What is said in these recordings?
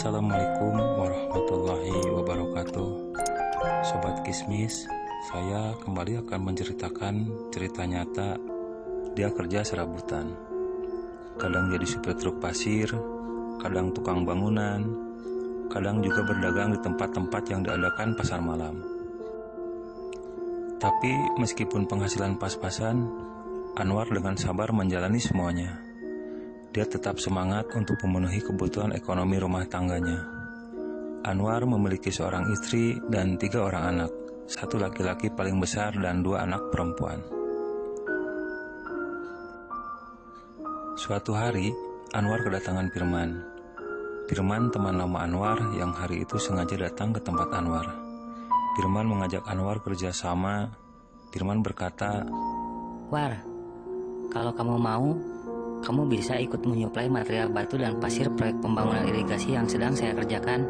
Assalamualaikum warahmatullahi wabarakatuh. Sobat Kismis, saya kembali akan menceritakan cerita nyata. Dia kerja serabutan. Kadang jadi supir truk pasir, kadang tukang bangunan, kadang juga berdagang di tempat-tempat yang diadakan pasar malam. Tapi meskipun penghasilan pas-pasan, Anwar dengan sabar menjalani semuanya. Dia tetap semangat untuk memenuhi kebutuhan ekonomi rumah tangganya. Anwar memiliki seorang istri dan 3 orang anak, 1 laki-laki paling besar dan 2 anak perempuan. Suatu hari, Anwar kedatangan Firman. Firman teman lama Anwar yang hari itu sengaja datang ke tempat Anwar. Firman mengajak Anwar kerjasama. Firman berkata, "War, kalau kamu mau, kamu bisa ikut menyuplai material batu dan pasir proyek pembangunan irigasi yang sedang saya kerjakan.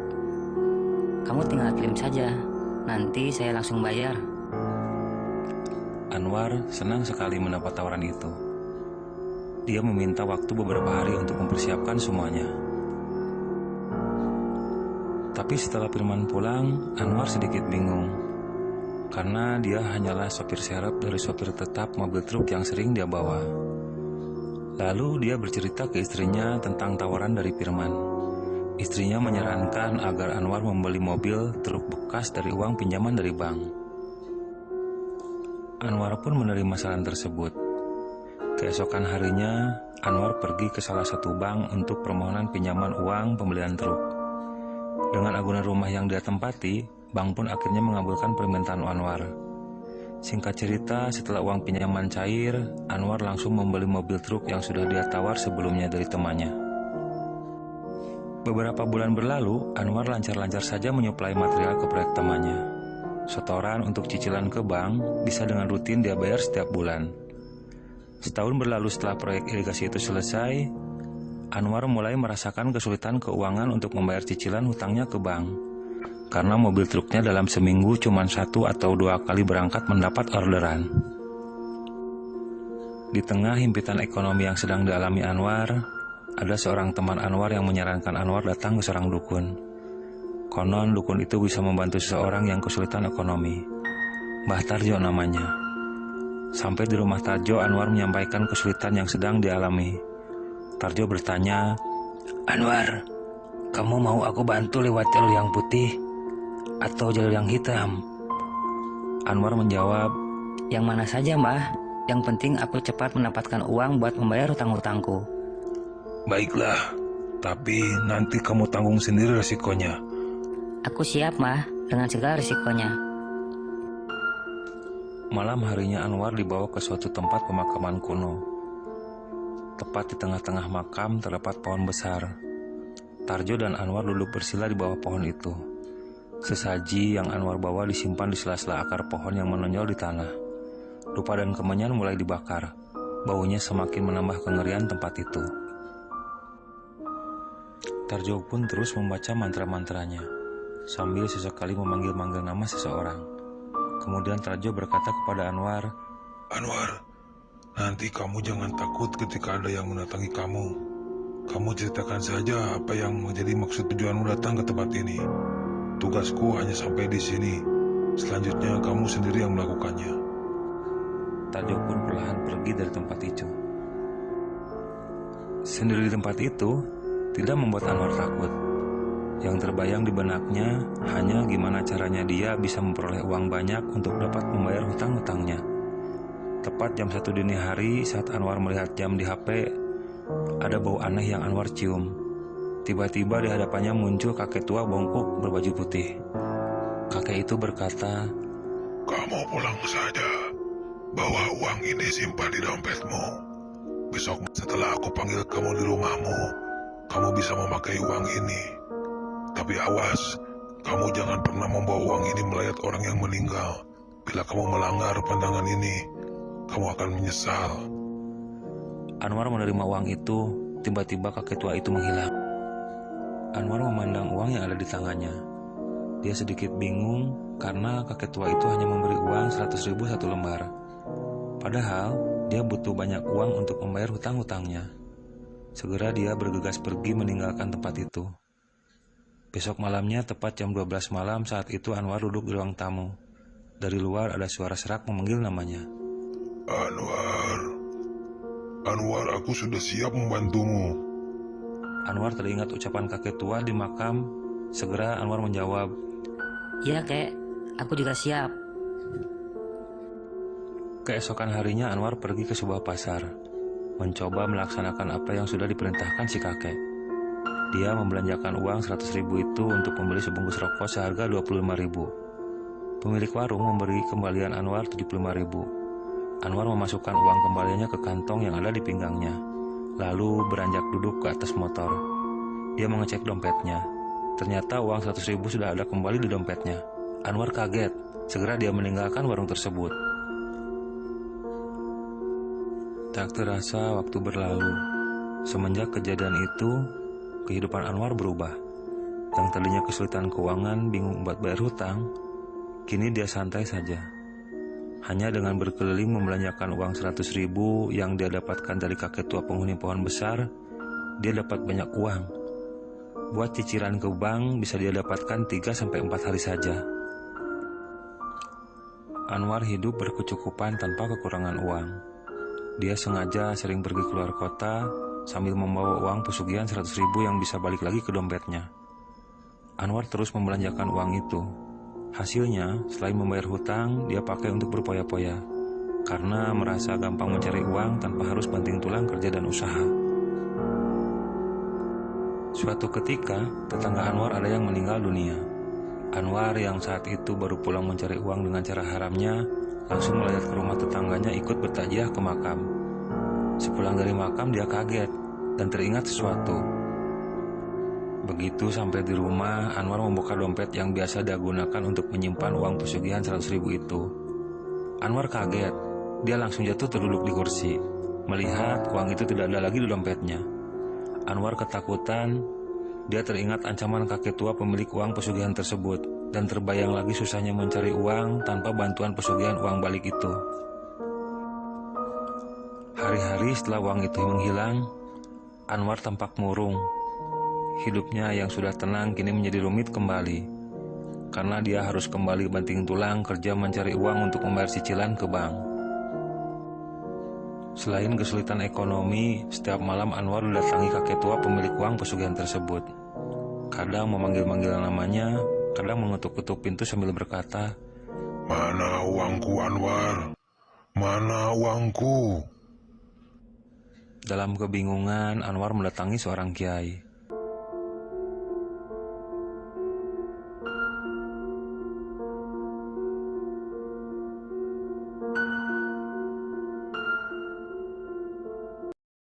Kamu tinggal kirim saja, nanti saya langsung bayar." Anwar senang sekali mendapat tawaran itu. Dia meminta waktu beberapa hari untuk mempersiapkan semuanya. Tapi setelah Firman pulang, Anwar sedikit bingung. Karena dia hanyalah sopir serep dari sopir tetap mobil truk yang sering dia bawa. Lalu dia bercerita ke istrinya tentang tawaran dari Firman. Istrinya menyarankan agar Anwar membeli mobil truk bekas dari uang pinjaman dari bank. Anwar pun menerima saran tersebut. Keesokan harinya, Anwar pergi ke salah satu bank untuk permohonan pinjaman uang pembelian truk. Dengan agunan rumah yang dia tempati, bank pun akhirnya mengabulkan permintaan Anwar. Singkat cerita, setelah uang pinjaman cair, Anwar langsung membeli mobil truk yang sudah dia tawar sebelumnya dari temannya. Beberapa bulan berlalu, Anwar lancar-lancar saja menyuplai material ke proyek temannya. Setoran untuk cicilan ke bank bisa dengan rutin dia bayar setiap bulan. Setahun berlalu setelah proyek irigasi itu selesai, Anwar mulai merasakan kesulitan keuangan untuk membayar cicilan hutangnya ke bank. Karena mobil truknya dalam seminggu cuma 1 atau 2 kali berangkat mendapat orderan. Di tengah himpitan ekonomi yang sedang dialami Anwar, ada seorang teman Anwar yang menyarankan Anwar datang ke seorang dukun. Konon dukun itu bisa membantu seseorang yang kesulitan ekonomi. Mbah Tarjo namanya. Sampai di rumah Tarjo, Anwar menyampaikan kesulitan yang sedang dialami. Tarjo bertanya, "Anwar, kamu mau aku bantu lewat jalur yang putih atau jalur yang hitam?" Anwar menjawab, "Yang mana saja, Mbah. Yang penting aku cepat mendapatkan uang buat membayar hutang-hutangku." "Baiklah, tapi nanti kamu tanggung sendiri resikonya." "Aku siap, Mbah, dengan segala risikonya." Malam harinya Anwar dibawa ke suatu tempat pemakaman kuno. Tepat di tengah-tengah makam terdapat pohon besar. Tarjo dan Anwar duduk bersila di bawah pohon itu. Sesaji yang Anwar bawa disimpan di sela-sela akar pohon yang menonjol di tanah. Dupa dan kemenyan mulai dibakar. Baunya semakin menambah kengerian tempat itu. Tarjo pun terus membaca mantra-mantranya, sambil sesekali memanggil-manggil nama seseorang. Kemudian Tarjo berkata kepada Anwar, "Anwar, nanti kamu jangan takut ketika ada yang mendatangi kamu. Kamu ceritakan saja apa yang menjadi maksud tujuanmu datang ke tempat ini. Tugasku hanya sampai di sini. Selanjutnya kamu sendiri yang melakukannya." Tarjo pun perlahan pergi dari tempat itu. Sendiri di tempat itu tidak membuat Anwar takut. Yang terbayang di benaknya hanya gimana caranya dia bisa memperoleh uang banyak untuk dapat membayar hutang-hutangnya. Tepat jam 1 dini hari saat Anwar melihat jam di HP, ada bau aneh yang Anwar cium. Tiba-tiba di hadapannya muncul kakek tua bongkok berbaju putih. Kakek itu berkata, "Kamu pulang saja. Bawa uang ini simpan di dompetmu. Besok setelah aku panggil kamu di rumahmu, kamu bisa memakai uang ini. Tapi awas, kamu jangan pernah membawa uang ini melihat orang yang meninggal. Bila kamu melanggar pandangan ini, kamu akan menyesal." Anwar menerima uang itu. Tiba-tiba kakek tua itu menghilang. Anwar memandang uang yang ada di tangannya. Dia sedikit bingung karena kakek tua itu hanya memberi uang 100.000 1 lembar. Padahal dia butuh banyak uang untuk membayar hutang-hutangnya. Segera dia bergegas pergi meninggalkan tempat itu. Besok malamnya tepat jam 12 malam saat itu Anwar duduk di ruang tamu. Dari luar ada suara serak memanggil namanya. Anwar, Anwar, aku sudah siap membantumu. Anwar teringat ucapan kakek tua di makam. Segera Anwar menjawab, Iya kek, aku juga siap. keesokan harinya Anwar pergi ke sebuah pasar, mencoba melaksanakan apa yang sudah diperintahkan si kakek. Dia membelanjakan uang 100.000 itu untuk membeli sebungkus rokok seharga 25.000. Pemilik warung memberi kembalian Anwar 75.000. Anwar memasukkan uang kembaliannya ke kantong yang ada di pinggangnya, lalu beranjak duduk ke atas motor. Dia mengecek dompetnya. Ternyata uang 100.000 sudah ada kembali di dompetnya. Anwar kaget, segera dia meninggalkan warung tersebut. Tak terasa waktu berlalu. Semenjak kejadian itu, kehidupan Anwar berubah. Yang tadinya kesulitan keuangan, bingung buat bayar hutang, kini dia santai saja. Hanya dengan berkeliling membelanjakan uang 100.000 yang dia dapatkan dari kakek tua penghuni pohon besar, dia dapat banyak uang. Buat cicilan ke bank bisa dia dapatkan 3-4 hari saja. Anwar hidup berkecukupan tanpa kekurangan uang. Dia sengaja sering pergi keluar kota sambil membawa uang pesugihan 100.000 yang bisa balik lagi ke dompetnya. Anwar terus membelanjakan uang itu. Hasilnya, selain membayar hutang, dia pakai untuk berpoya-poya. Karena merasa gampang mencari uang tanpa harus banting tulang kerja dan usaha. Suatu ketika, tetangga Anwar ada yang meninggal dunia. Anwar yang saat itu baru pulang mencari uang dengan cara haramnya, langsung melayat ke rumah tetangganya ikut bertakziah ke makam. Sepulang dari makam dia kaget dan teringat sesuatu. Begitu sampai di rumah, Anwar membuka dompet yang biasa dia gunakan untuk menyimpan uang pesugihan 100.000 itu. Anwar kaget, dia langsung jatuh terduduk di kursi, melihat uang itu tidak ada lagi di dompetnya. Anwar ketakutan, dia teringat ancaman kakek tua pemilik uang pesugihan tersebut, dan terbayang lagi susahnya mencari uang tanpa bantuan pesugihan uang balik itu. Hari-hari setelah uang itu menghilang, Anwar tampak murung. Hidupnya yang sudah tenang kini menjadi rumit kembali, karena dia harus kembali banting tulang kerja mencari uang untuk membayar cicilan ke bank. Selain kesulitan ekonomi, setiap malam Anwar mendatangi kakek tua pemilik uang pesugihan tersebut. Kadang memanggil-manggil namanya, kadang mengetuk-ketuk pintu sambil berkata, Mana uangku, Anwar? Mana uangku? Dalam kebingungan, Anwar mendatangi seorang kiai.